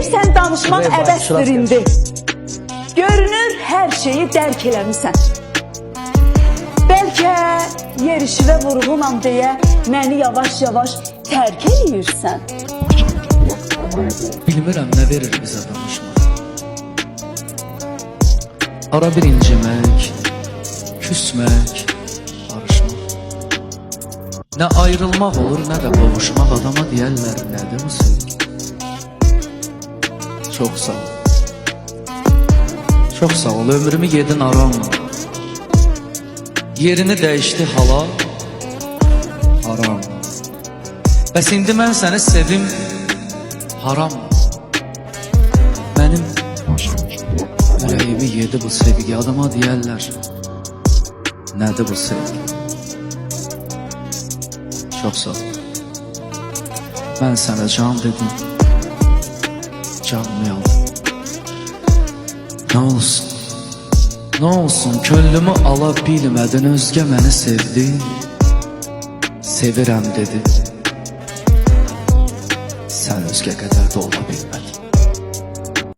İstəyirsən danışmaq əbəsdir indi. Görünür hər şeyi dərk eləmisən. Bəlkə yer işivə vurğunam deyə məni yavaş-yavaş tərk eləyirsən. Bilmirəm nə verir bizə danışmaq. Ara bir incimək, küsmək, barışmaq. Nə ayrılmaq olur, nə də qovuşmaq. Adama deyərlər, nədir bu sevgi? Çox sağ ol. Çox sağ ol, ömrümü yedin aramla. Yerini dəyişdi hala, haram. Bəs indi mən səni sevim, haram. Mənim ürəyimi yedi bu sevgi. Adama deyərlər, nədir bu sevgi? Çox sağ ol. Mən sənə can dedim, canımı aldım. Nə olsun, könlümü ala bilmədin, özgə məni sevdi, sevirəm dedi. Sən özgə qədər də ola bilmədin.